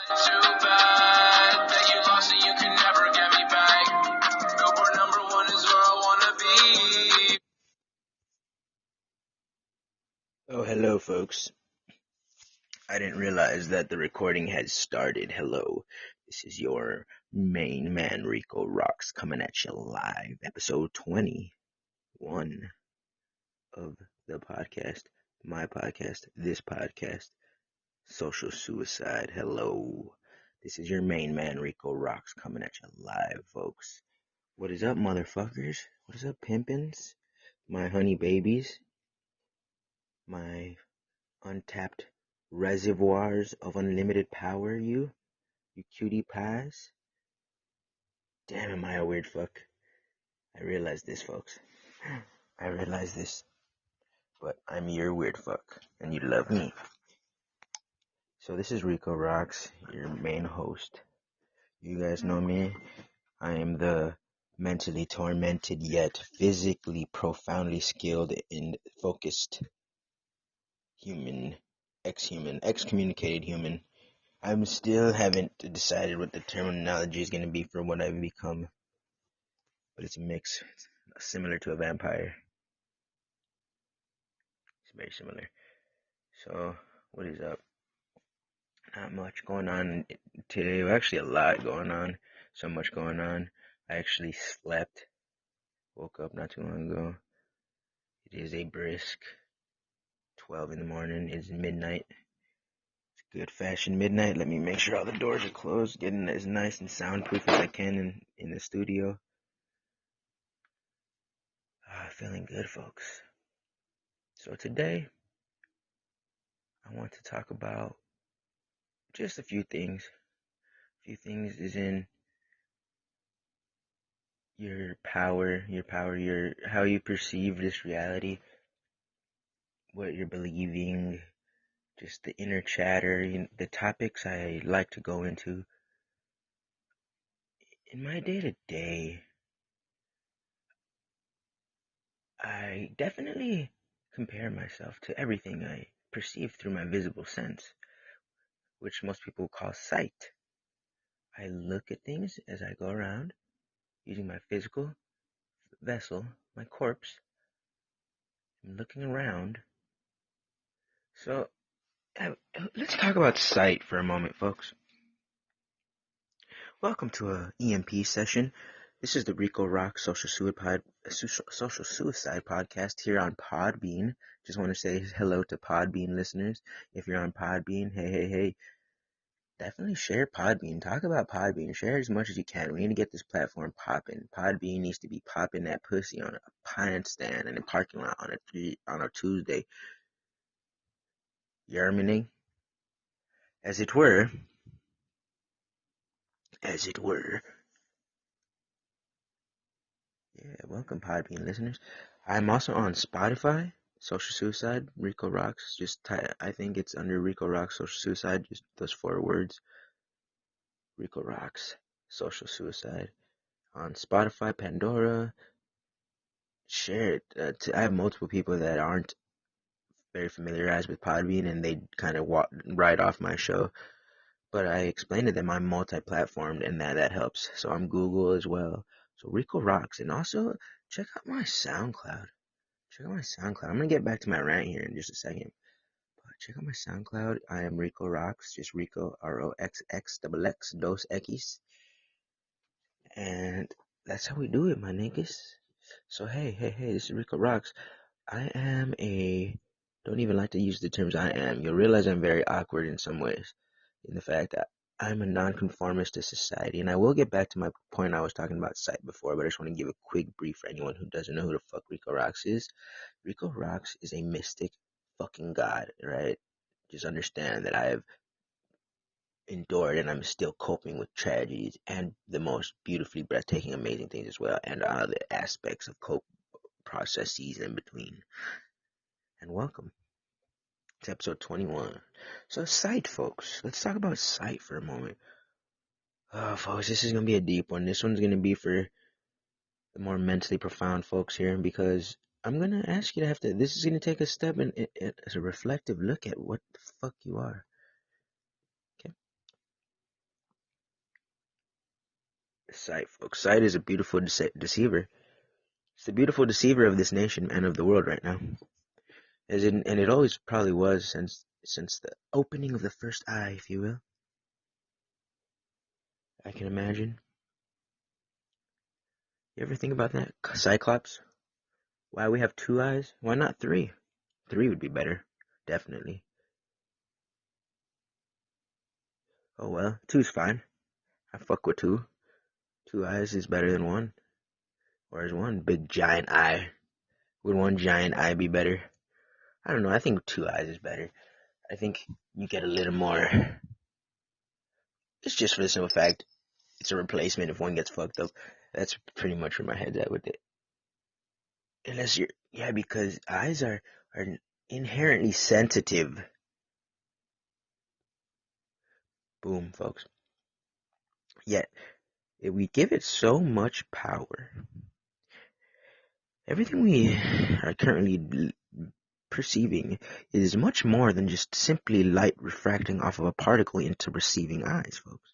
Too bad that you lost and you can never get me back. Billboard #1 is where I wanna be. Oh, hello, folks. I didn't realize that the recording had started. Hello. This is your main man, Rico Roxx, coming at you live. Episode 21 of the podcast. My podcast. This podcast. Social Suicide. Hello. This is your main man, Rico Roxx, coming at you live, folks. What is up, motherfuckers? What is up, pimpins? My honey babies? My untapped reservoirs of unlimited power, you cutie pies. Damn, am I a weird fuck? I realize this, folks. I realize this. But I'm your weird fuck, and you love me. So this is Rico Roxx, your main host. You guys know me. I am the mentally tormented yet physically profoundly skilled and focused human, excommunicated human. I'm still haven't decided what the terminology is going to be for what I've become, but it's a mix, similar to a vampire. It's very similar. So, what is up? Not much going on today. Well, actually, a lot going on. So much going on. I actually slept. Woke up not too long ago. It is a brisk 12 in the morning. It's midnight. It's good fashion midnight. Let me make sure all the doors are closed. Getting as nice and soundproof as I can in the studio. Feeling good, folks. So today, I want to talk about just a few things. A few things is in your power, how you perceive this reality, what you're believing, just the inner chatter, the topics I like to go into. In my day-to-day, I definitely compare myself to everything I perceive through my visible sense, which most people call sight. I look at things as I go around using my physical vessel, my corpse. I'm looking around. So, let's talk about sight for a moment, folks. Welcome to a EMP session. This is the Rico Roxx Social Suicide Podcast here on Podbean. Just want to say hello to Podbean listeners. If you're on Podbean, hey. Definitely share Podbean. Talk about Podbean. Share as much as you can. We need to get this platform popping. Podbean needs to be popping that pussy on a pint stand in a parking lot on a Tuesday. Yermaning, as it were. Yeah, welcome Podbean listeners. I'm also on Spotify, Social Suicide, Rico Roxx. I think it's under Rico Roxx Social Suicide, just those 4 words. Rico Roxx Social Suicide. On Spotify, Pandora. Share it. I have multiple people that aren't very familiarized with Podbean, and they kind of right off my show. But I explained to them I'm multi-platformed, and that helps. So I'm Google as well. So Rico Roxx, and also check out my SoundCloud. I'm gonna get back to my rant here in just a second. But check out my SoundCloud. I am Rico Roxx, just Rico ROXXXX Dos X. And that's how we do it, my niggas. So hey, this is Rico Roxx. Don't even like to use the terms I am. You'll realize I'm very awkward in some ways. In the fact that I'm a nonconformist to society. And I will get back to my point I was talking about sight before, but I just want to give a quick brief for anyone who doesn't know who the fuck Rico Roxx is. Rico Roxx is a mystic fucking god, right? Just understand that I have endured and I'm still coping with tragedies and the most beautifully breathtaking, amazing things as well, and other aspects of cope processes in between. And welcome to episode 21. So sight, folks. Let's talk about sight for a moment. Oh, folks, this is going to be a deep one. This one's going to be for the more mentally profound folks here, because I'm going to ask you this is going to take a step as a reflective look at what the fuck you are. Okay? Sight, folks. Sight is a beautiful deceiver. It's the beautiful deceiver of this nation and of the world right now. And it always probably was since the opening of the first eye, if you will. I can imagine. You ever think about that? Cyclops? Why we have two eyes? Why not three? Three would be better. Definitely. Oh well, two's fine. I fuck with two. Two eyes is better than one. Or is one big giant eye? Would one giant eye be better? I don't know. I think two eyes is better. I think you get a little more. It's just for the simple fact it's a replacement if one gets fucked up. That's pretty much where my head's at with it. Unless you're, yeah, because eyes are inherently sensitive. Boom, folks. Yet, if we give it so much power, everything we are currently perceiving is much more than just simply light refracting off of a particle into receiving eyes, folks.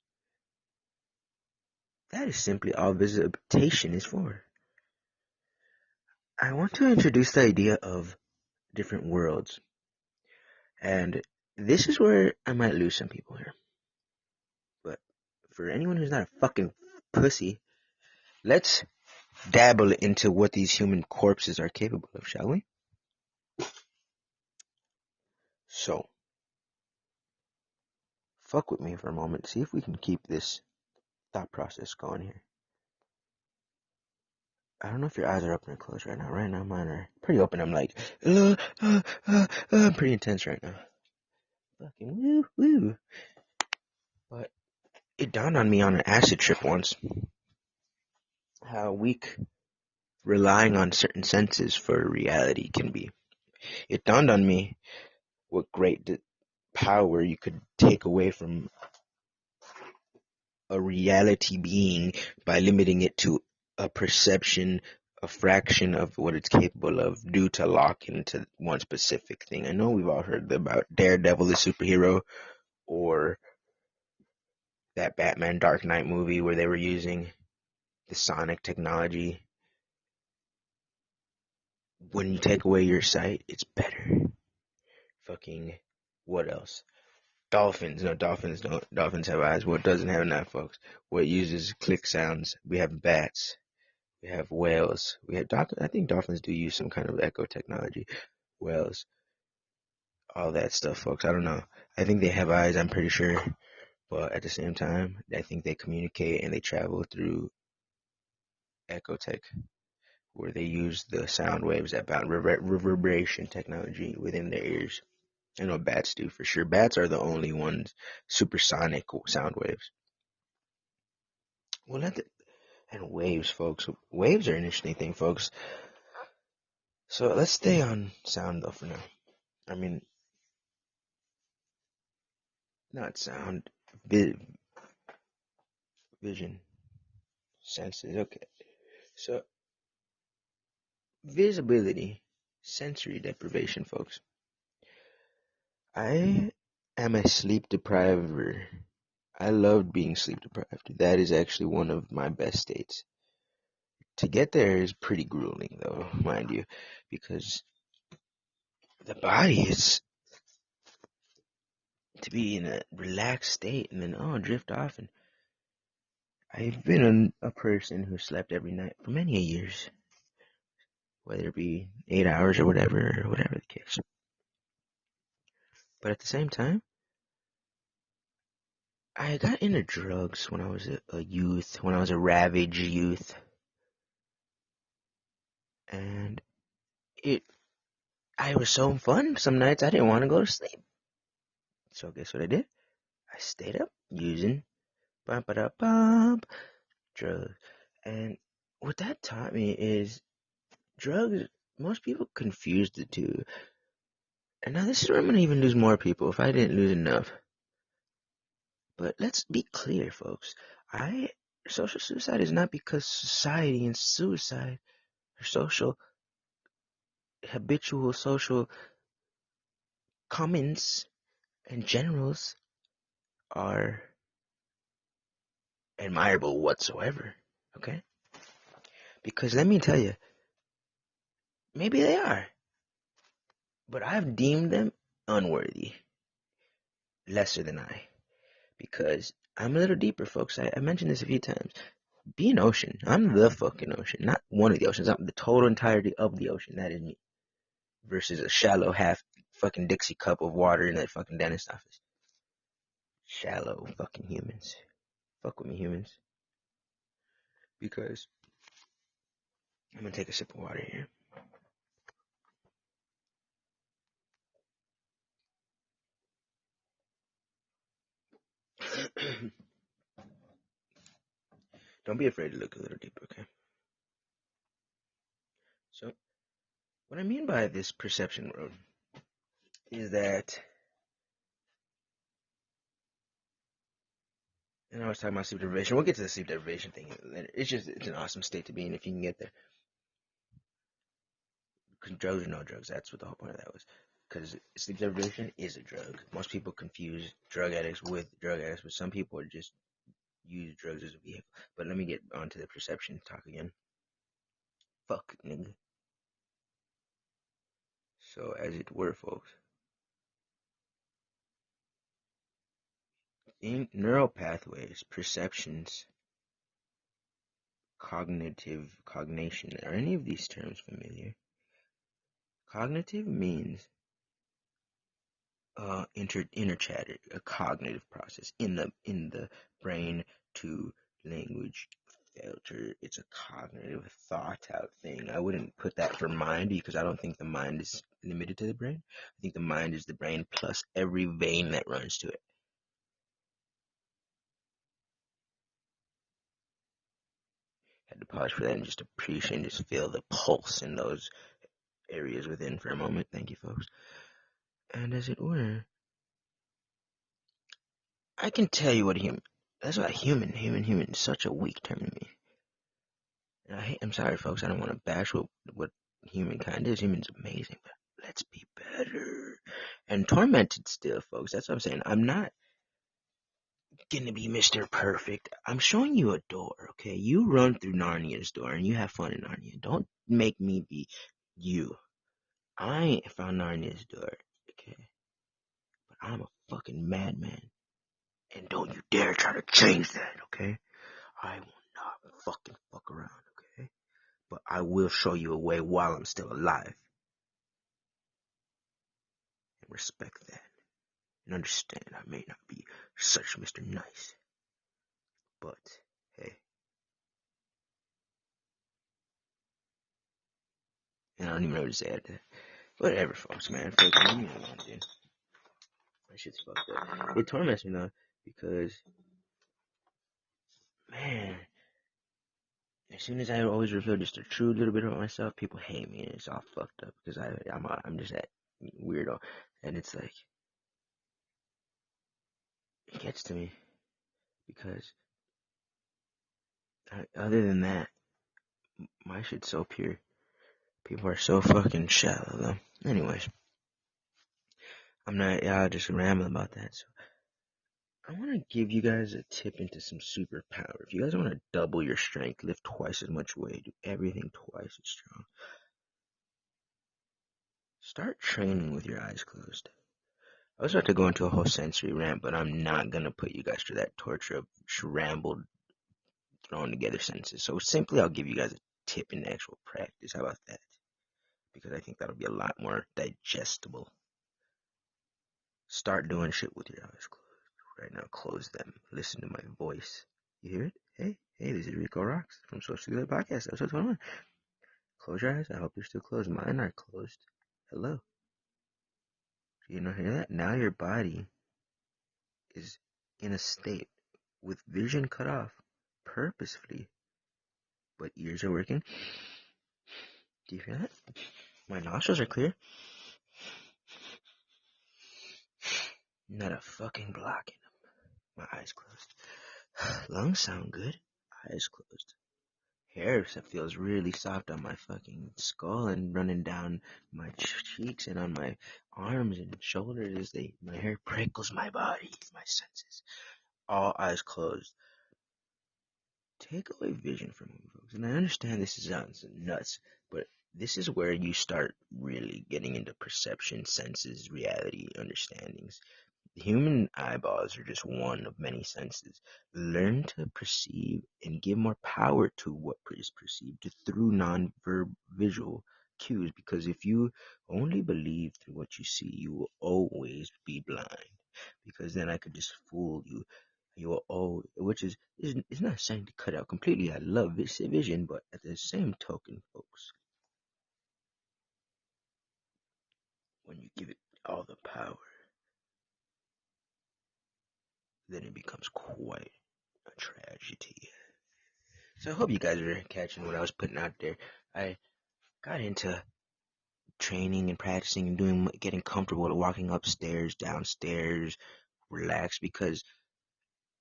That is simply all visitation is for. I want to introduce the idea of different worlds. And this is where I might lose some people here. But for anyone who's not a fucking pussy, let's dabble into what these human corpses are capable of, shall we? So, fuck with me for a moment. See if we can keep this thought process going here. I don't know if your eyes are open or closed right now. Right now, mine are pretty open. I'm like, I'm pretty intense right now. Fucking woo, woo. But it dawned on me on an acid trip once how weak relying on certain senses for reality can be. It dawned on me what great power you could take away from a reality being by limiting it to a perception, a fraction of what it's capable of due to lock into one specific thing. I know we've all heard about Daredevil, the superhero, or that Batman Dark Knight movie where they were using the sonic technology. When you take away your sight, it's better. Fucking, what else? Dolphins. No, dolphins don't. Dolphins have eyes. What doesn't have enough, folks? What uses click sounds? We have bats. We have whales. We have I think dolphins do use some kind of echo technology. Whales. All that stuff, folks. I don't know. I think they have eyes, I'm pretty sure. But at the same time, I think they communicate and they travel through echo tech, where they use the sound waves that bound reverberation technology within their ears. I know bats do for sure. Bats are the only ones supersonic sound waves. Well, and waves, folks. Waves are an interesting thing, folks. So let's stay on sound though for now. I mean, not sound, vision, senses. Okay. So visibility, sensory deprivation, folks. I am a sleep depriver. I love being sleep deprived. That is actually one of my best states. To get there is pretty grueling, though, mind you, because the body is to be in a relaxed state and then drift off. And I've been a person who slept every night for many years, whether it be 8 hours or whatever the case. But at the same time, I got into drugs when I was a youth, when I was a ravaged youth. And I was so fun. Some nights I didn't want to go to sleep. So guess what I did? I stayed up using drugs. And what that taught me is drugs, most people confuse the two. And now this is where I'm going to even lose more people if I didn't lose enough. But let's be clear, folks. Social suicide is not because society and suicide or habitual social comments and generals are admirable whatsoever, okay? Because let me tell you, maybe they are, but I've deemed them unworthy, lesser than I, because I'm a little deeper, folks. I mentioned this a few times. Be an ocean. I'm the fucking ocean, not one of the oceans. I'm the total entirety of the ocean. That is me. Versus a shallow half fucking Dixie cup of water in that fucking dentist office. Shallow fucking humans. Fuck with me, humans. Because I'm gonna take a sip of water here. Don't be afraid to look a little deeper, okay? So, what I mean by this perception road is that, and I was talking about sleep deprivation. We'll get to the sleep deprivation thing later. It's an awesome state to be in if you can get there. Because drugs or no drugs, that's what the whole point of that was. Because sleep deprivation is a drug. Most people confuse drug addicts with drug addicts, but some people just use drugs as a vehicle. But let me get on to the perception talk again. Fuck, nigga. So, as it were, folks, in neural pathways, perceptions, cognition, are any of these terms familiar? Cognitive means inner chatter, a cognitive process in the brain to language filter. It's a cognitive thought out thing. I wouldn't put that for mind because I don't think the mind is limited to the brain. I think the mind is the brain plus every vein that runs to it. Had to pause for that and just appreciate and just feel the pulse in those areas within for a moment. Thank you, folks. And as it were, I can tell you what a human. That's why human is such a weak term to me. And I'm sorry, folks. I don't want to bash what humankind is. Human's amazing, but let's be better. And tormented still, folks. That's what I'm saying. I'm not gonna be Mr. Perfect. I'm showing you a door, okay? You run through Narnia's door and you have fun in Narnia. Don't make me be you. I ain't found Narnia's door, okay? But I'm a fucking madman. And don't you dare try to change that, okay? I will not fucking fuck around, okay? But I will show you a way while I'm still alive. And respect that. And understand I may not be such Mr. Nice. But, hey. And I don't even know what to say after that. Whatever, folks, man. Fuck, leave me alone, dude. That shit's fucked up. It torments me, though, because, man, as soon as I always reveal just a true little bit about myself, people hate me, and it's all fucked up, because I'm just that weirdo, and it's like, it gets to me, because, other than that, my shit's so pure. People are so fucking shallow, though. Anyways, I'll just ramble about that, so, I want to give you guys a tip into some superpower. If you guys want to double your strength, lift twice as much weight, do everything twice as strong, start training with your eyes closed. I was about to go into a whole sensory rant, but I'm not going to put you guys through that torture of scrambled, thrown together sentences. So simply, I'll give you guys a tip in actual practice. How about that? Because I think that'll be a lot more digestible. Start doing shit with your eyes closed. Right now, close them. Listen to my voice. You hear it? Hey, this is Rico Roxx from Social Good Podcast, episode 21. Close your eyes. I hope you're still closed. Mine are closed. Hello. Do you not hear that? Now your body is in a state with vision cut off purposefully, but ears are working. Do you hear that? My nostrils are clear. Not a fucking block in them. My eyes closed. Lungs sound good. Eyes closed. Hair feels really soft on my fucking skull and running down my cheeks and on my arms and shoulders as my hair prickles my body, my senses. All eyes closed. take away vision from movie, folks. And I understand this sounds nuts, but this is where you start really getting into perception, senses, reality, understandings. The human eyeballs are just one of many senses. Learn to perceive and give more power to what is perceived through non-verb visual cues, because if you only believe through what you see, you will always be blind. Because then I could just fool you. You will always, which is not saying to cut out completely. I love this vision, but at the same token, folks, when you give it all the power, then it becomes quite a tragedy. So I hope you guys are catching what I was putting out there. I got into training and practicing and getting comfortable with walking upstairs, downstairs, relax, because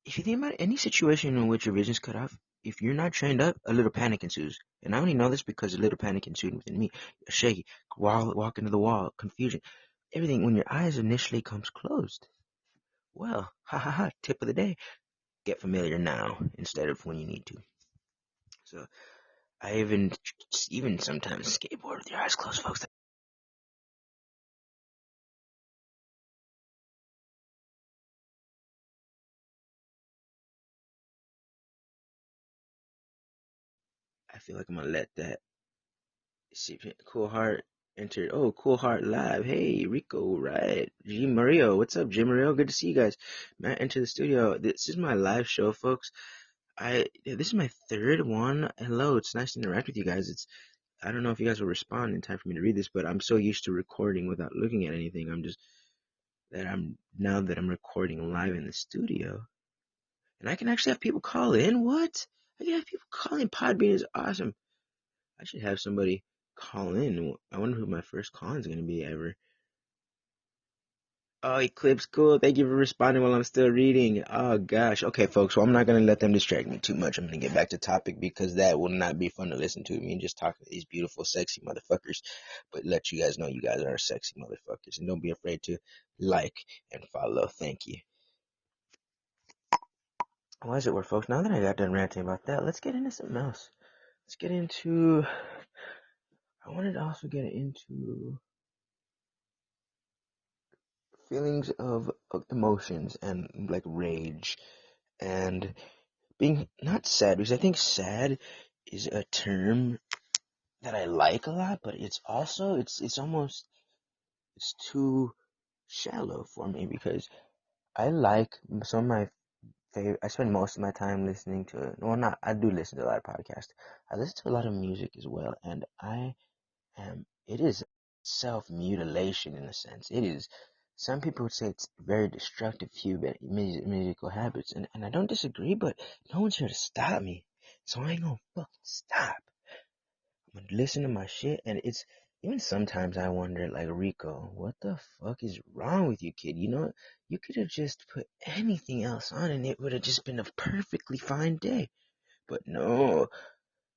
if you think about it, any situation in which your vision's cut off, if you're not trained up, a little panic ensues. And I only know this because a little panic ensued within me. Shaky, walk into the wall, confusion, everything. When your eyes initially comes closed, well, ha ha ha, tip of the day, get familiar now instead of when you need to. So I even sometimes skateboard with your eyes closed, folks. I feel like I'm gonna let that Cool Heart enter. Oh, Cool Heart live. Hey, Rico, right? G Mario, what's up, G Mario? Good to see you guys. Matt, enter the studio. This is my live show, folks. This is my third one. Hello, it's nice to interact with you guys. I don't know if you guys will respond in time for me to read this, but I'm so used to recording without looking at anything. Now that I'm recording live in the studio, and I can actually have people call in. What? I can have people call in. Podbean is awesome. I should have somebody call in. I wonder who my first call is going to be ever. Oh, Eclipse, cool. Thank you for responding while I'm still reading. Oh, gosh. Okay, folks, well, I'm not going to let them distract me too much. I'm going to get back to topic because that will not be fun to listen to. Me and just talking to these beautiful, sexy motherfuckers. But let you guys know you guys are sexy motherfuckers. And don't be afraid to like and follow. Thank you. Why is it work, folks? Now that I got done ranting about that, let's get into something else. Let's get into... I wanted to also get into feelings of emotions and like rage and being not sad, because I think sad is a term that I like a lot, but it's also it's almost it's too shallow for me, because I like some of my favorite. I spend most of my time listening to, well, not, I do listen to a lot of podcasts. I listen to a lot of music as well, and it is self-mutilation in a sense. It is, some people would say it's very destructive to musical habits, and I don't disagree, but no one's here to stop me. So I ain't gonna fucking stop. I'm gonna listen to my shit, and it's, even sometimes I wonder, like, Rico, what the fuck is wrong with you, kid? You know, you could have just put anything else on and it would have just been a perfectly fine day. But no,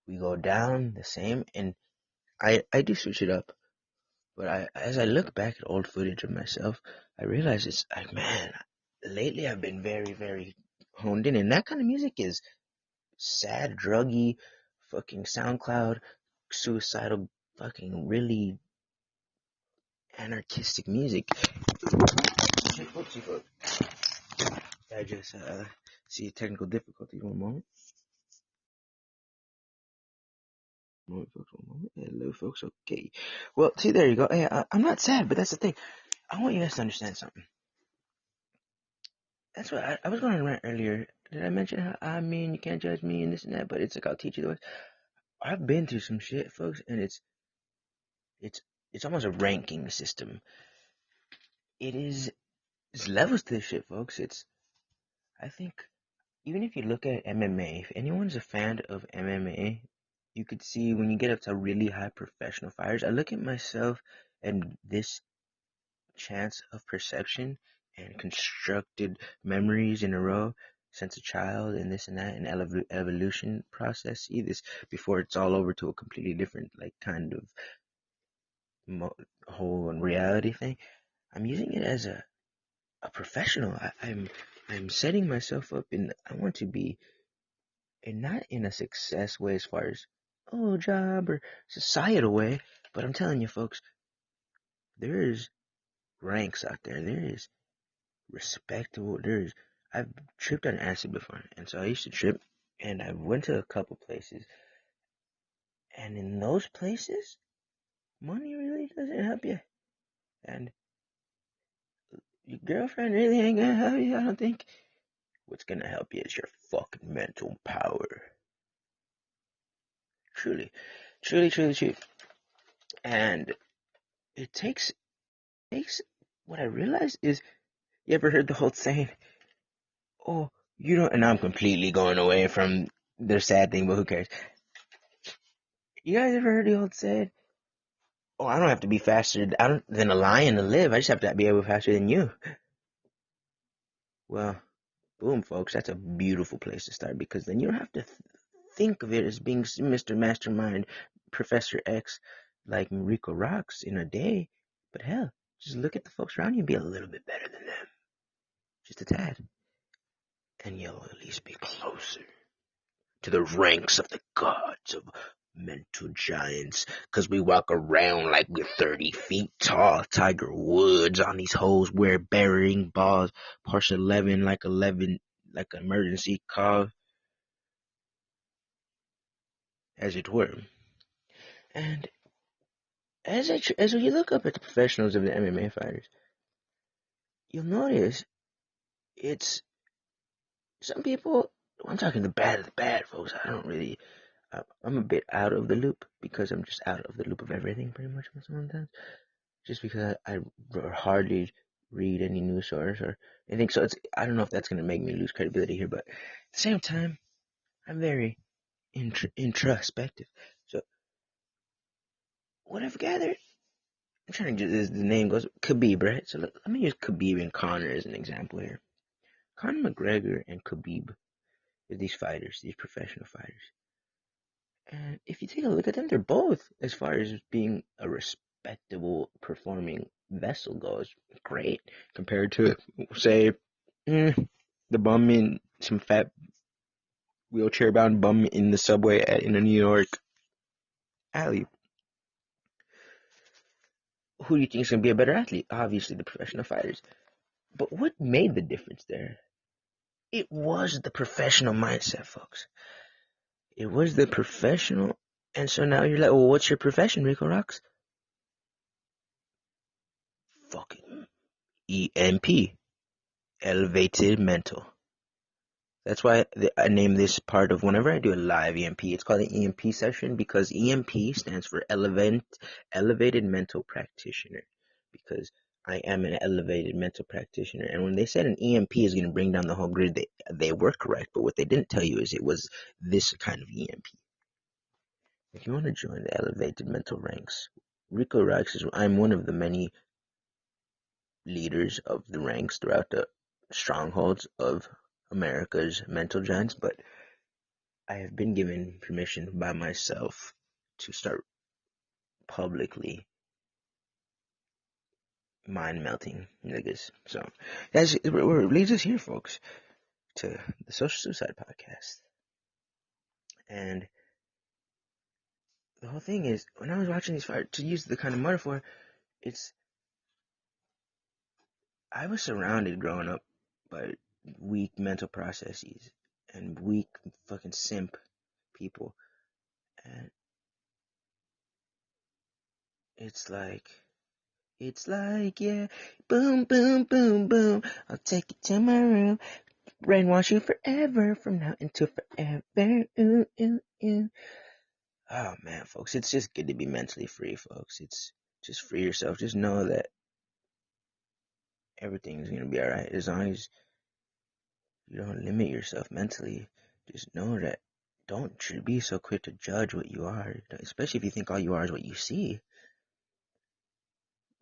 we go down the same, and I do switch it up. But as I look back at old footage of myself, I realize it's like, man, lately I've been very, very honed in, and that kind of music is sad, druggy, fucking SoundCloud, suicidal, fucking really anarchistic music. Oopsie, folks. I just see technical difficulties. One moment. Folks, one moment. Hello, folks. Okay. Well, see, there you go. Hey, I'm not sad, but that's the thing. I want you guys to understand something. That's what I was going to rant earlier. Did I mention how, I mean, you can't judge me and this and that, but it's like, I'll teach you the way. I've been through some shit, folks, and it's it's almost a ranking system. It's levels to this shit, folks. I think, even if you look at MMA, if anyone's a fan of MMA, you could see when you get up to really high professional fighters. I look at myself and this chance of perception and constructed memories in a row since a child, and this and that, and evolution process. See this before it's all over to a completely different, like, kind of whole and reality thing. I'm using it as a professional. I'm setting myself up, and I want to be and not in a success way as far as, oh, job or societal way, but I'm telling you, folks, there is ranks out there. There is respectable. I've tripped on acid before, and so I used to trip, and I went to a couple places, and in those places, money really doesn't help you, and your girlfriend really ain't gonna help you. I don't think. What's gonna help you is your fucking mental power. Truly, truly, truly, truly. And it takes what I realized is, you ever heard the whole saying, oh, you don't, and I'm completely going away from the sad thing, but who cares? You guys ever heard the old saying, oh, I don't have to be faster than a lion to live. I just have to be able faster than you. Well, boom, folks, that's a beautiful place to start, because then you don't have to think of it as being Mr. Mastermind, Professor X, like Rico Roxx in a day. But hell, just look at the folks around you and be a little bit better than them. Just a tad. And you'll at least be closer to the ranks of the gods of mental giants, because we walk around like we're 30 feet tall. Tiger Woods on these hoes, we're burying balls. Porsche 11 like emergency call, as it were. And as you look up at the professionals of the MMA fighters, you'll notice it's some people. I'm talking the bad of the bad, folks. I'm a bit out of the loop, because I'm just out of the loop of everything pretty much sometimes. Just because I hardly read any news source or anything. So I don't know if that's going to make me lose credibility here, but at the same time, I'm very introspective. So what I've gathered, I'm trying to as the name goes, Khabib, right? So let me use Khabib and Conor as an example here. Conor McGregor and Khabib are these fighters, these professional fighters. And if you take a look at them, they're both, as far as being a respectable performing vessel goes, great compared to, say, the bum in some fat wheelchair bound bum in the subway in a New York alley. Who do you think is going to be a better athlete? Obviously, the professional fighters. But what made the difference there? It was the professional mindset, folks. It was the professional. And so now you're like, well, what's your profession, Rico Roxx? Fucking EMP. Elevated mental. That's why I name this part of whenever I do a live EMP, it's called an EMP session, because EMP stands for elevated mental practitioner, because I am an elevated mental practitioner. And when they said an EMP is going to bring down the whole grid, they were correct. But what they didn't tell you is it was this kind of EMP. If you want to join the elevated mental ranks, Rico Roxx I'm one of the many leaders of the ranks throughout the strongholds of America's mental giants, but I have been given permission by myself to start publicly mind melting niggas. So that's where it leads us here, folks, to the Social Suicide Podcast. And the whole thing is, when I was watching these fights, to use the kind of metaphor, I was surrounded growing up by weak mental processes and weak fucking simp people. And it's like, yeah, boom, boom, boom, boom. I'll take you to my room, brainwash you forever, from now until forever. Ooh, ooh, ooh. Oh man, folks, it's just good to be mentally free, folks. It's just free yourself. Just know that everything's gonna be alright as long as you don't limit yourself mentally. Just know that don't be so quick to judge what you are, especially if you think all you are is what you see.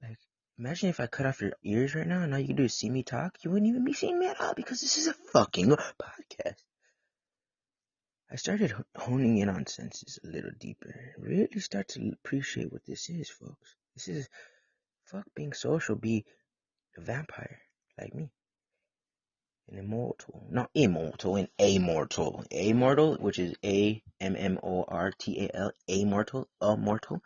Like, imagine if I cut off your ears right now and all you can do is see me talk. You wouldn't even be seeing me at all, because this is a fucking podcast. I started honing in on senses a little deeper. Really start to appreciate what this is, folks. This is, fuck being social, be a vampire like me. An immortal, not immortal, an amortal. Amortal, which is AMMORTAL, amortal, immortal.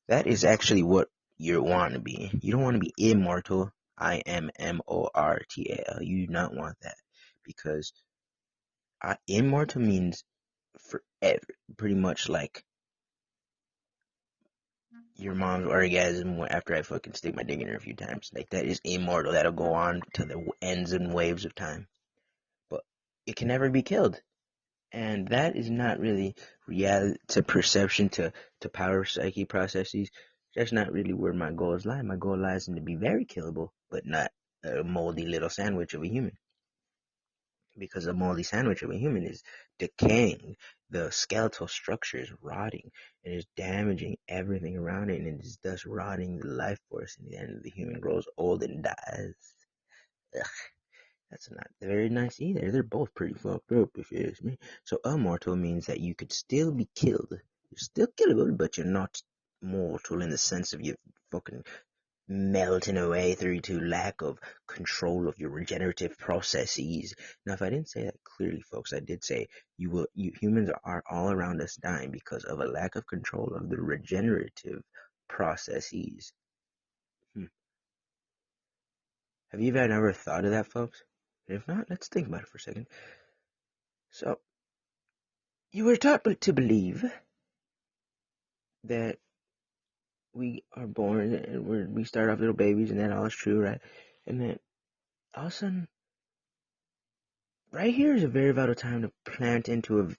That is actually what you want to be. You don't want to be immortal, IMMORTAL. You do not want that, because immortal means forever, pretty much like your mom's orgasm after I fucking stick my dick in her a few times. Like, that is immortal. That'll go on to the ends and waves of time. But it can never be killed. And that is not really reality to perception to power psyche processes. That's not really where my goals lie. My goal lies in to be very killable, but not a moldy little sandwich of a human. Because a moldy sandwich of a human is decaying. The skeletal structure is rotting and is damaging everything around it, and it is thus rotting the life force, and then the human grows old and dies. Ugh, that's not very nice either. They're both pretty fucked up, if you ask me. So immortal means that you could still be killed. You're still killable, but you're not mortal in the sense of you fucking melting away through to lack of control of your regenerative processes. Now, if I didn't say that clearly, folks, I did say you humans are all around us dying because of a lack of control of the regenerative processes. Have you ever thought of that, folks? And if not, let's think about it for a second. So, you were taught to believe that we are born and we start off little babies, and that all is true, right? And then all of a sudden, right here is a very vital time to plant into a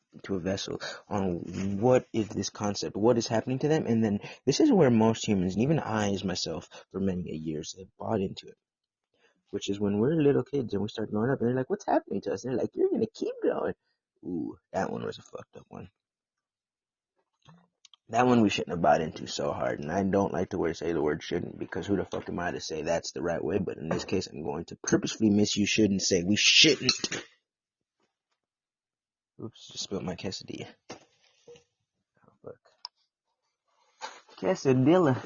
vessel on what is this concept, what is happening to them, and then this is where most humans, and even I as myself for many years, have bought into it, which is when we're little kids and we start growing up, and they're like, "What's happening to us?" And they're like, "You're gonna keep growing." Ooh, that one was a fucked up one. That one we shouldn't have bought into so hard, and I don't like to say the word shouldn't, because who the fuck am I to say that's the right way? But in this case, I'm going to purposefully misuse should and say we shouldn't. Oops, just spilled my quesadilla. Oh, fuck. Quesadilla.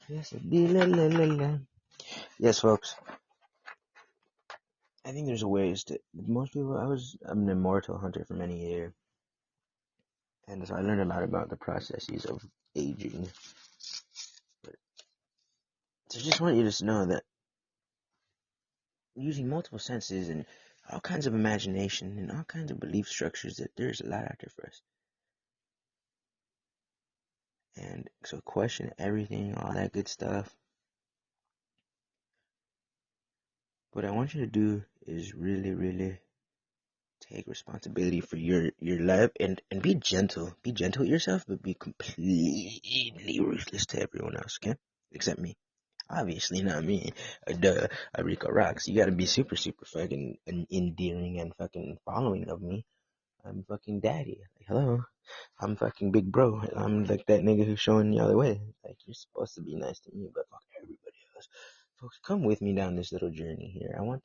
Quesadilla, la, la, la. Yes, folks. I think there's ways to, most people, I'm an immortal hunter for many years. And so I learned a lot about the processes of aging. But so I just want you to know that using multiple senses and all kinds of imagination and all kinds of belief structures, that there's a lot out there for us. And so question everything, all that good stuff. What I want you to do is really, really take responsibility for your life, and be gentle. Be gentle with yourself, but be completely ruthless to everyone else, okay? Except me. Obviously not me. Duh. Rico Roxx. You gotta be super, super fucking endearing and fucking following of me. I'm fucking daddy. Like, hello. I'm fucking big bro. And I'm like that nigga who's showing the other way. Like, you're supposed to be nice to me, but fuck everybody else. Folks, come with me down this little journey here. I will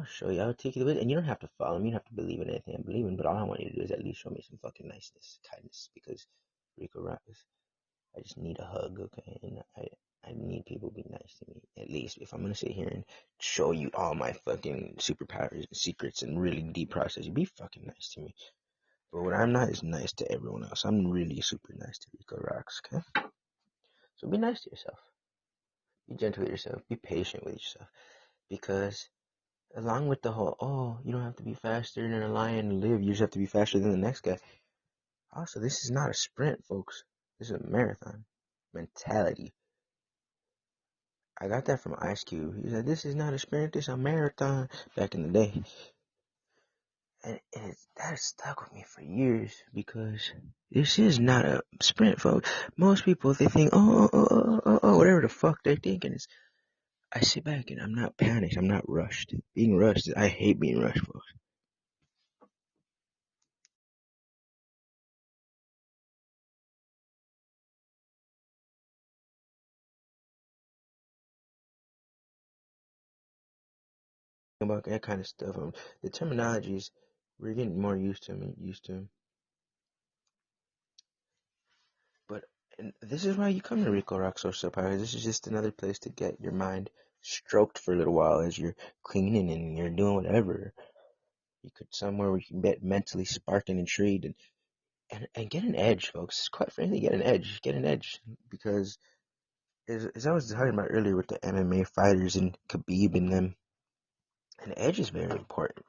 show you. I'll take you with, and you don't have to follow me. You don't have to believe in anything I believe in, but all I want you to do is at least show me some fucking niceness, kindness, because Rico Roxx, I just need a hug, okay? And I need people to be nice to me, at least. If I'm gonna sit here and show you all my fucking superpowers and secrets and really deep process, be fucking nice to me. But what I'm not is nice to everyone else. I'm really super nice to Rico Roxx, okay? So be nice to yourself. Be gentle with yourself. Be patient with yourself. Because along with the whole, oh, you don't have to be faster than a lion to live, you just have to be faster than the next guy. Also, this is not a sprint, folks. This is a marathon mentality. I got that from Ice Cube. He said, "This is not a sprint, this is a marathon," back in the day. And that stuck with me for years, because this is not a sprint, folks. Most people, they think, oh, whatever the fuck they're thinking is. I sit back and I'm not panicked. I'm not rushed. Being rushed, I hate being rushed, folks. About that kind of stuff. The terminologies, we're getting more used to them. But and this is why you come to Rico Roxx Social Power. This is just another place to get your mind stroked for a little while as you're cleaning and you're doing whatever. You could somewhere where you can get mentally sparked and intrigued and get an edge, folks. Quite frankly, get an edge. Get an edge. Because as I was talking about earlier with the MMA fighters and Khabib and them, an edge is very important.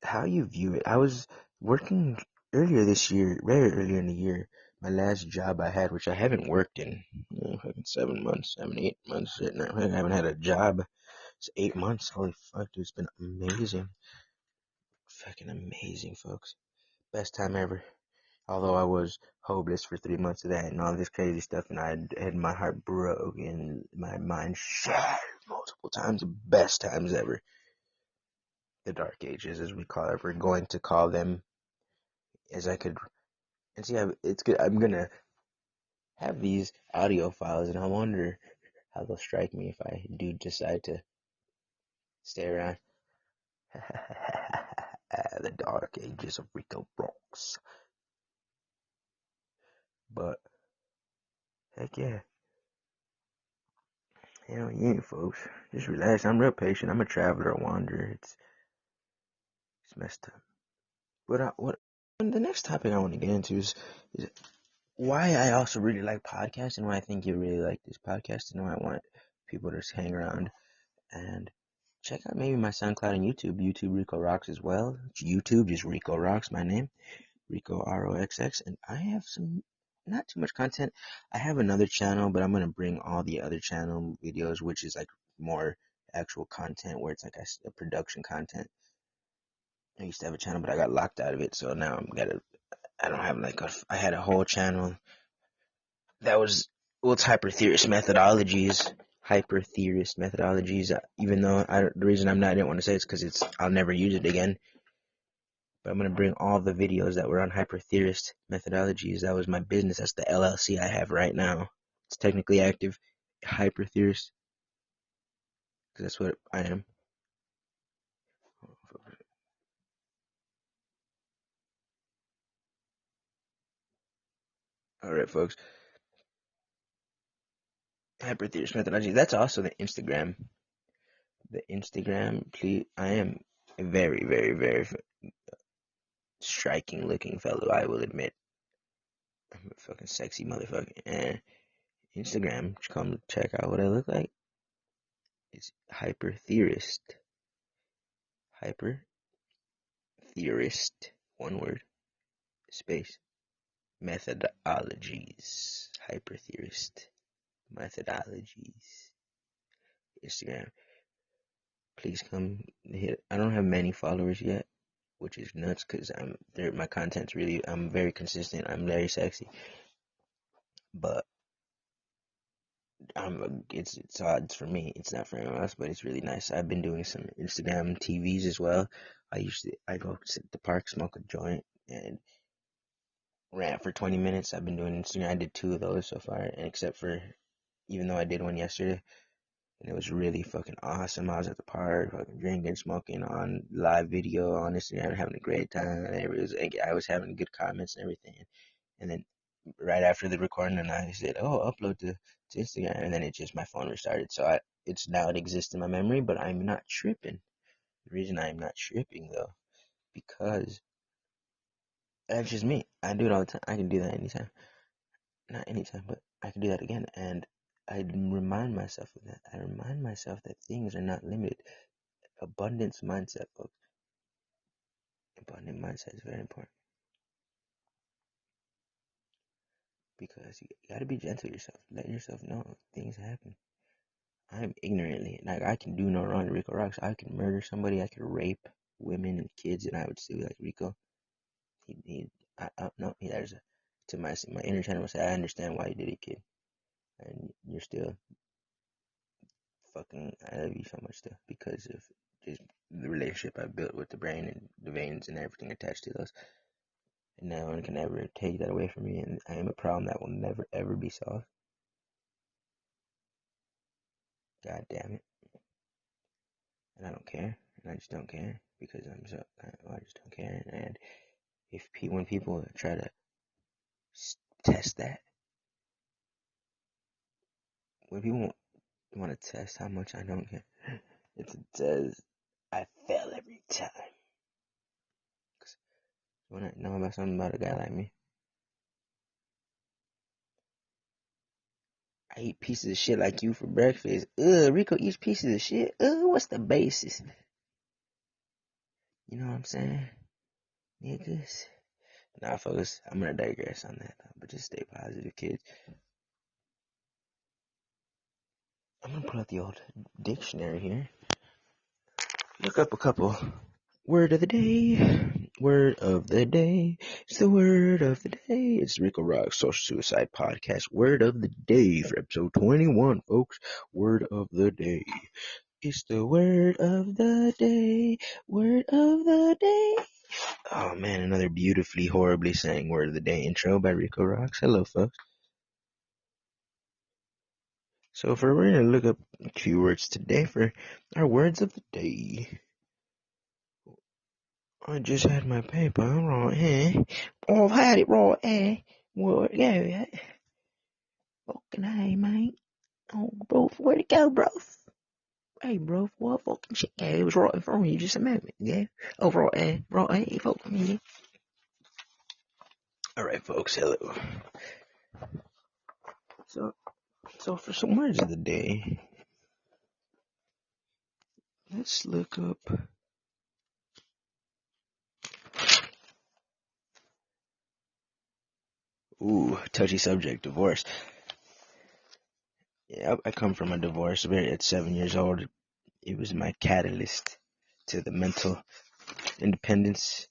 How you view it. I was working earlier this year, very earlier in the year, my last job I had, which I haven't worked in 8 months. I haven't had a job. It's 8 months. Holy fuck, dude, it's been amazing. Fucking amazing, folks. Best time ever. Although I was hopeless for 3 months of that and all this crazy stuff, and I had my heart broke and my mind shattered multiple times. The best times ever. The dark ages, as we call it. We're going to call them as I could. And see, it's good. I'm gonna have these audio files, and I wonder how they'll strike me if I do decide to stay around. The dark ages of Rico Roxx. But heck yeah. Hell yeah, folks. Just relax. I'm real patient. I'm a traveler, a wanderer. It's messed up. What the next topic I want to get into is why I also really like podcasts and why I think you really like this podcast and why I want people to just hang around and check out maybe my SoundCloud and YouTube Rico Roxx as well. It's YouTube, just Rico Roxx, my name, Rico Roxx, and I have some not too much content. I have another channel, but I'm gonna bring all the other channel videos, which is like more actual content, where it's like a production content. I used to have a channel, but I got locked out of it, so now I don't have I had a whole channel that was, well, it's hyper theorist methodologies, even though the reason I didn't want to say it's because I'll never use it again, but I'm going to bring all the videos that were on hyper theorist methodologies. That was my business. That's the LLC I have right now. It's technically active, hyper theorist, because that's what I am. All right, folks. Hyper theorist methodology. That's also the Instagram. The Instagram, please. I am a very, very, very striking looking fellow, I will admit. I'm a fucking sexy motherfucker. And Instagram, come check out what I look like. It's hyper theorist. Hyper theorist. One word. Space. Methodologies. Hyper theorist. Methodologies. Instagram. Please come hit. I don't have many followers yet, which is nuts because my content's really, I'm very consistent. I'm very sexy. But it's odds for me. It's not for anyone else, but it's really nice. I've been doing some Instagram TVs as well. I go sit at the park, smoke a joint, and rant for 20 minutes. I've been doing Instagram. I did 2 of those so far, and except for, even though I did one yesterday, and it was really fucking awesome. I was at the park, fucking drinking, smoking on live video on Instagram, having a great time. I was having good comments and everything. And then right after the recording, and I said, "Oh, upload to Instagram," and then my phone restarted. So it exists in my memory, but I'm not tripping. The reason I'm not tripping though, because that's just me. I do it all the time. I can do that anytime. Not anytime, but I can do that again. And I remind myself of that. I remind myself that things are not limited. Abundance mindset, folks. Abundant mindset is very important because you gotta be gentle with yourself. Let yourself know things happen. I'm ignorantly, like, I can do no wrong to Rico Roxx. I can murder somebody. I could rape women and kids, and I would still be like, Rico. No, to my inner channel would say, I understand why you did it, kid, and you're still fucking. I love you so much still because of just the relationship I built with the brain and the veins and everything attached to those. And no one can ever take that away from me, and I am a problem that will never ever be solved. God damn it. And I don't care, and I just don't care because I just don't care. And when people try to test that, when people You want to test how much I don't care? It says I fail every time. You want to know about something about a guy like me? I eat pieces of shit like you for breakfast. Rico eats pieces of shit. What's the basis? You know what I'm saying? Niggas. Nah, folks, I'm gonna digress on that, but just stay positive, kids. I'm gonna pull out the old dictionary here. Look up a couple. Word of the day. Word of the day. It's the word of the day. It's Rico Roxx Social Suicide Podcast. Word of the day for episode 21, folks. Word of the day. It's the word of the day. Word of the day. Oh man, another beautifully, horribly sang word of the day intro by Rico Roxx. Hello, folks. So we're gonna look up keywords today for our words of the day. I just had my paper right here. Oh, I've had it right here. Where'd it go? Fucking hey, mate. Oh, bro, where'd it go, bro? Hey, bro, what fucking shit? Yeah, it was right in front of you just a moment ago. Oh, right here, fucking here. Alright, folks, hello. So for some words of the day, let's look up. Ooh, touchy subject, divorce. Yeah, I come from a divorce at 7 years old. It was my catalyst to the mental independence.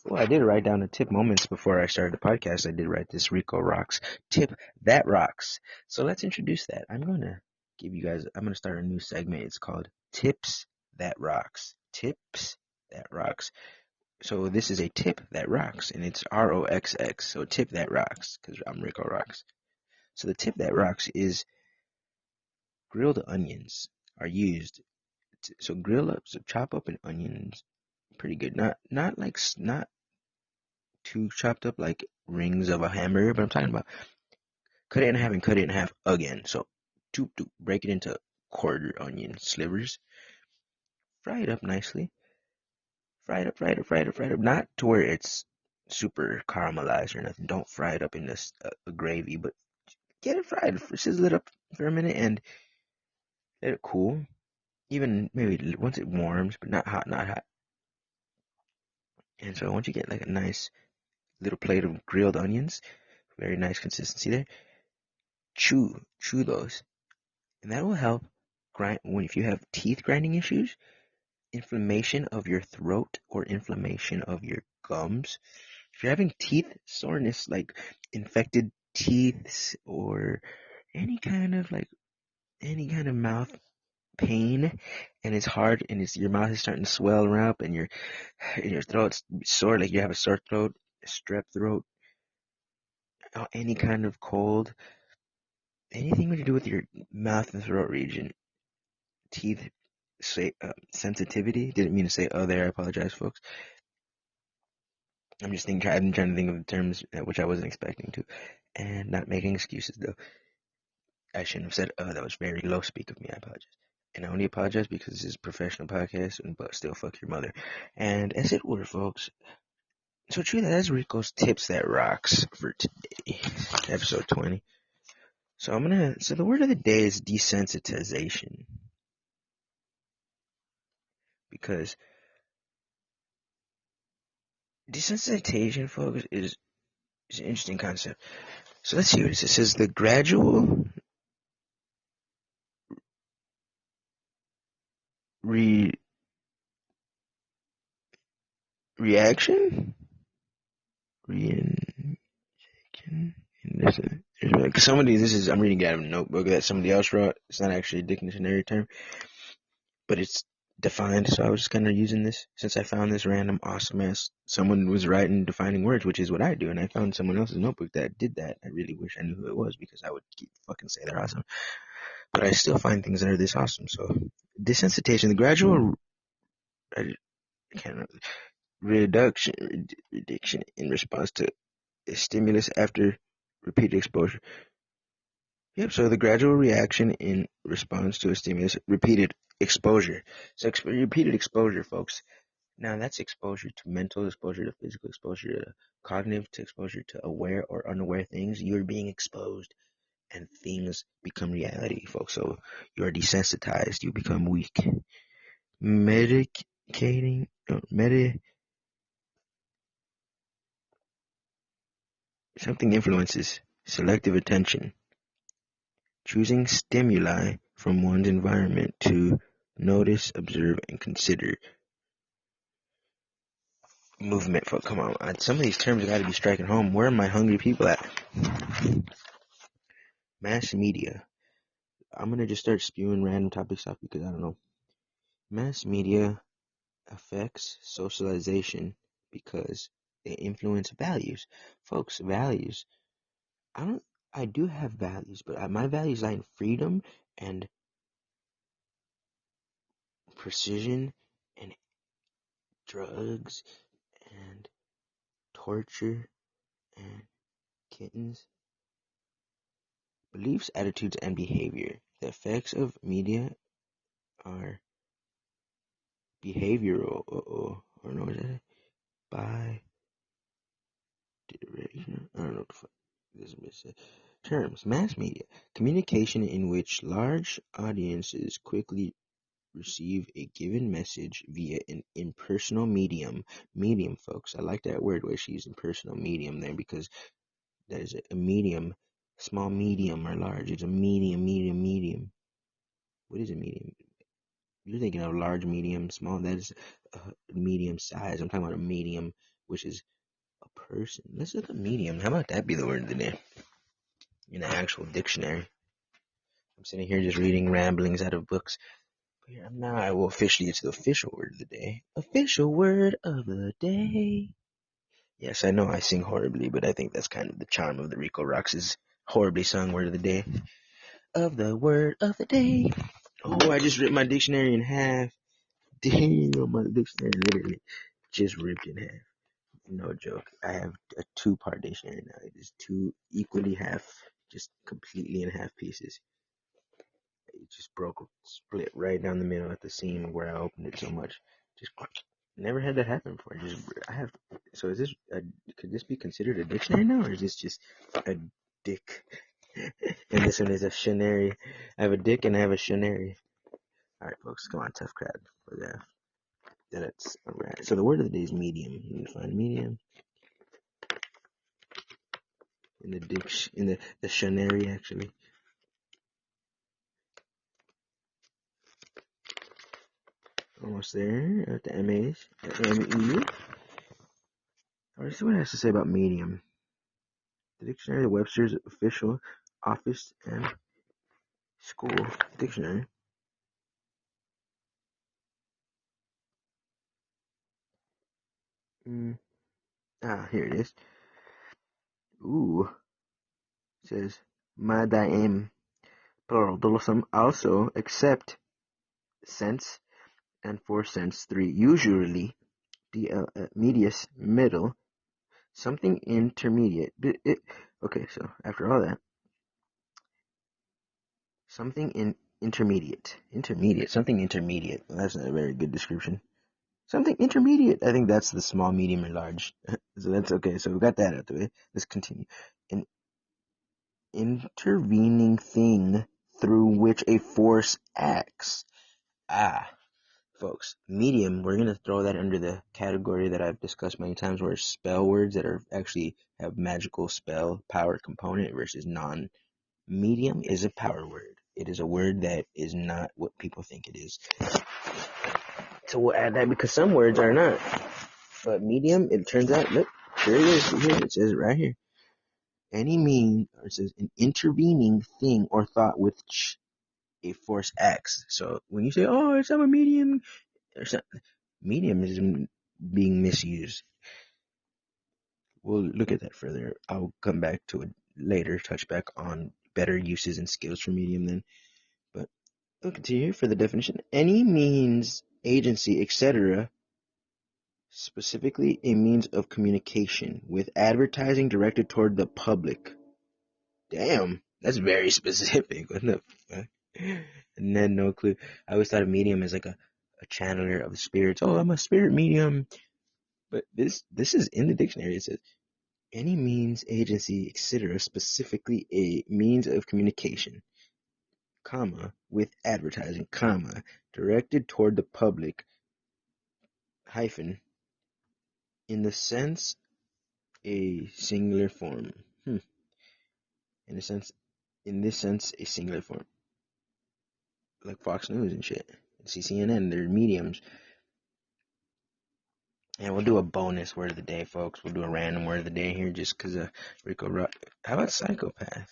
Well, I did write down the tip moments before I started the podcast. I did write this Rico Roxx tip that rocks. So let's introduce that. I'm going to start a new segment. It's called Tips That Rocks. Tips That Rocks. So this is a tip that rocks, and it's ROXX. So tip that rocks, because I'm Rico Roxx. So the tip that rocks is grilled onions are used. So chop up an onions, pretty good. Not too chopped up like rings of a hamburger, but I'm talking about cut it in half and cut it in half again. So break it into quarter onion slivers. Fry it up nicely. Fry it up. Not to where it's super caramelized or nothing. Don't fry it up in this gravy, but get it fried. Sizzle it up for a minute and let it cool. Even maybe once it warms, but not hot. And so once you get like a nice little plate of grilled onions, very nice consistency there, chew those. And that will help if you have teeth grinding issues, inflammation of your throat or inflammation of your gums. If you're having teeth soreness, like infected teeth or any kind of mouth pain, and it's hard and your mouth is starting to swell up and your throat's sore, like you have a sore throat, strep throat, any kind of cold, anything to do with your mouth and throat region, teeth sensitivity. Didn't mean to say there. I apologize, folks. I'm trying to think of the terms which I wasn't expecting to, and not making excuses though. I shouldn't have said that was very low speak of me. I apologize. And I only apologize because this is a professional podcast, but still fuck your mother. And as it were, folks. So true, that's Rico's tips that rocks for today, episode 20. So the word of the day is desensitization. Because desensitization, folks, is an interesting concept. So let's see what it says. It says the gradual reaction? I'm reading out of a notebook that somebody else wrote. It's not actually a dictionary term, but it's defined. So I was just kind of using this since I found this random awesome ass. Someone was writing defining words, which is what I do, and I found someone else's notebook that did that. I really wish I knew who it was because I would keep fucking say they're awesome. But I still find things that are this awesome. So desensitization, the gradual reduction in response to a stimulus after repeated exposure. Yep, so the gradual reaction in response to a stimulus, repeated exposure. So repeated exposure, folks. Now that's exposure to mental exposure, to physical exposure, to cognitive, to exposure to aware or unaware things. You're being exposed and things become reality, folks. So you're desensitized, you become weak. Medicating, something influences selective attention, choosing stimuli from one's environment to notice, observe, and consider. Movement, folks. Come on, some of these terms got to be striking home. Where are my hungry people at? Mass media. I'm gonna just start spewing random topics off because I don't know. Mass media affects socialization because they influence values. Folks, values. I do have values, but my values lie in freedom and precision and drugs and torture and kittens. Beliefs, attitudes, and behavior. The effects of media are behavioral, or no, is that by direction? I don't know what the fuck this is. Terms: mass media, communication in which large audiences quickly receive a given message via an impersonal medium. Medium, folks. I like that word where she used impersonal medium there because that is a medium, small, medium, or large. It's a medium. What is a medium? You're thinking of large, medium, small. That is medium size. I'm talking about a medium, which is a person. Let's look at medium. How about that be the word of the day in the actual dictionary? I'm sitting here just reading ramblings out of books. But yeah, now I will officially get to the official word of the day. Official word of the day. Yes, I know I sing horribly, but I think that's kind of the charm of the Rico Roxx's horribly sung word of the day. Of the word of the day. Oh, I just ripped my dictionary in half. Damn, my dictionary literally just ripped in half. No joke. I have a two-part dictionary now. It is two equally half, just completely in half pieces. It just broke, split right down the middle at the seam where I opened it so much. Just never had that happen before. I have. So is this? Could this be considered a dictionary now, or is this just a dick? And this one is a shanary. I have a dick and I have a shanary. All right, folks, come on, tough crowd for that. That's all right. So the word of the day is medium. You can find medium in the dictionary actually. Almost there at the MAs. ME. Alright, see what it has to say about medium. The dictionary, the Webster's official office and school dictionary. Here it is. Ooh. It says Madaim, plural, dolosum, also, except sense and for sense 3. Usually, medius, middle, something intermediate. Okay, so after all that, something intermediate. Something intermediate. That's not a very good description. Something intermediate. I think that's the small, medium, or large. So that's okay. So we got that out of the way. Let's continue. An intervening thing through which a force acts. Folks, medium, we're going to throw that under the category that I've discussed many times where spell words that are actually have magical spell power component versus non-medium is a power word. It is a word that is not what people think it is. So we'll add that because some words are not. But medium, it turns out, look, there it is. Here, it says it right here. Any mean, or it says an intervening thing or thought which a force acts. So when you say, oh, it's a medium, or something, medium is being misused. We'll look at that further. I'll come back to it later, touch back on better uses and skills for medium then. But we'll continue for the definition. Any means, agency, etc., specifically a means of communication with advertising directed toward the public. Damn. That's very specific. What the fuck? And then no clue. I always thought a medium is like a channeler of the spirits. Oh, I'm a spirit medium. But this is in the dictionary. It says any means, agency, etc., specifically a means of communication, comma, with advertising, comma, directed toward the public, hyphen, in the sense a singular form. In this sense, a singular form. Like Fox News and shit. CNN, they're mediums. And we'll do a bonus word of the day, folks. We'll do a random word of the day here just because of Rico Roxx. How about psychopath?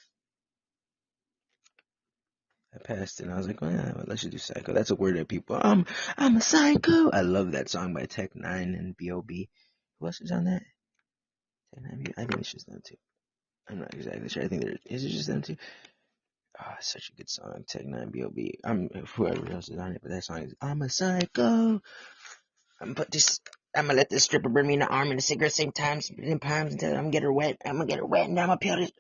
I passed it and I was like, well, yeah, let's just do psycho. That's a word that people, I'm a psycho. I love that song by Tech Nine and B.O.B. Who else is on that? Tech Nine, I think it's just them two. I'm not exactly sure. I think is it just them two? Oh, it's such a good song. Tech Nine, B.O.B. Whoever else is on it, but that song is, I'm a psycho. I'm gonna let this stripper burn me in the arm and a cigarette same time, in palms until I'm gonna get her wet. I'm gonna get her wet and I'm gonna peel this.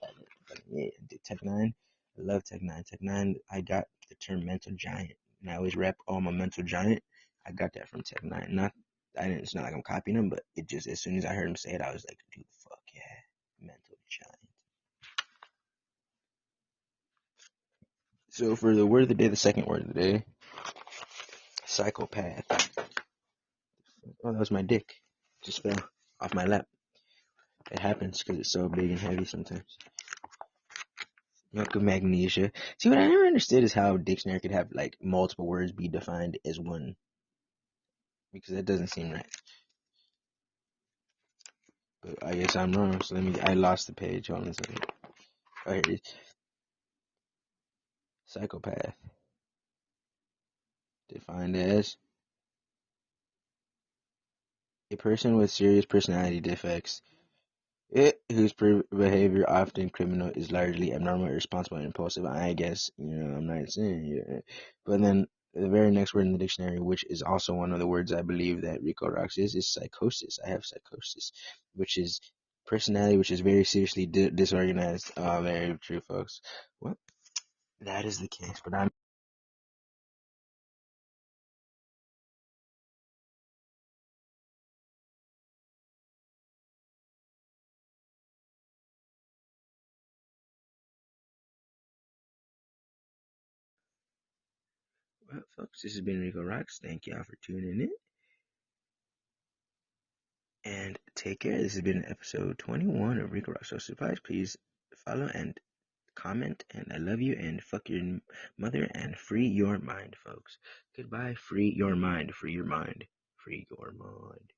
Yeah, Tech Nine. I love Tech Nine. Tech Nine, I got the term mental giant, and I always rap, oh, I'm a mental giant. I got that from Tech Nine. It's not like I'm copying him, but it just, as soon as I heard him say it, I was like, dude, fuck yeah, mental giant. So for the word of the day, the second word of the day, psychopath. Oh, that was my dick. Just fell off my lap. It happens because it's so big and heavy sometimes. Milk of magnesia. See, what I never understood is how a dictionary could have like multiple words be defined as one, because that doesn't seem right. But I guess I'm wrong. So I lost the page. Hold on a second. Oh, here it is. Psychopath. Defined as a person with serious personality defects, whose behavior, often criminal, is largely abnormal, irresponsible, and impulsive. I guess, I'm not saying it. But then the very next word in the dictionary, which is also one of the words I believe that Rico Roxx is psychosis. I have psychosis, which is personality, which is very seriously disorganized. Very true, folks. Well, that is the case, but well, folks, this has been Rico Roxx. Thank y'all for tuning in. And take care. This has been episode 21 of Rico Roxx Social Supplies. Please follow and comment, and I love you, and fuck your mother, and free your mind, folks. Goodbye. Free your mind. Free your mind. Free your mind.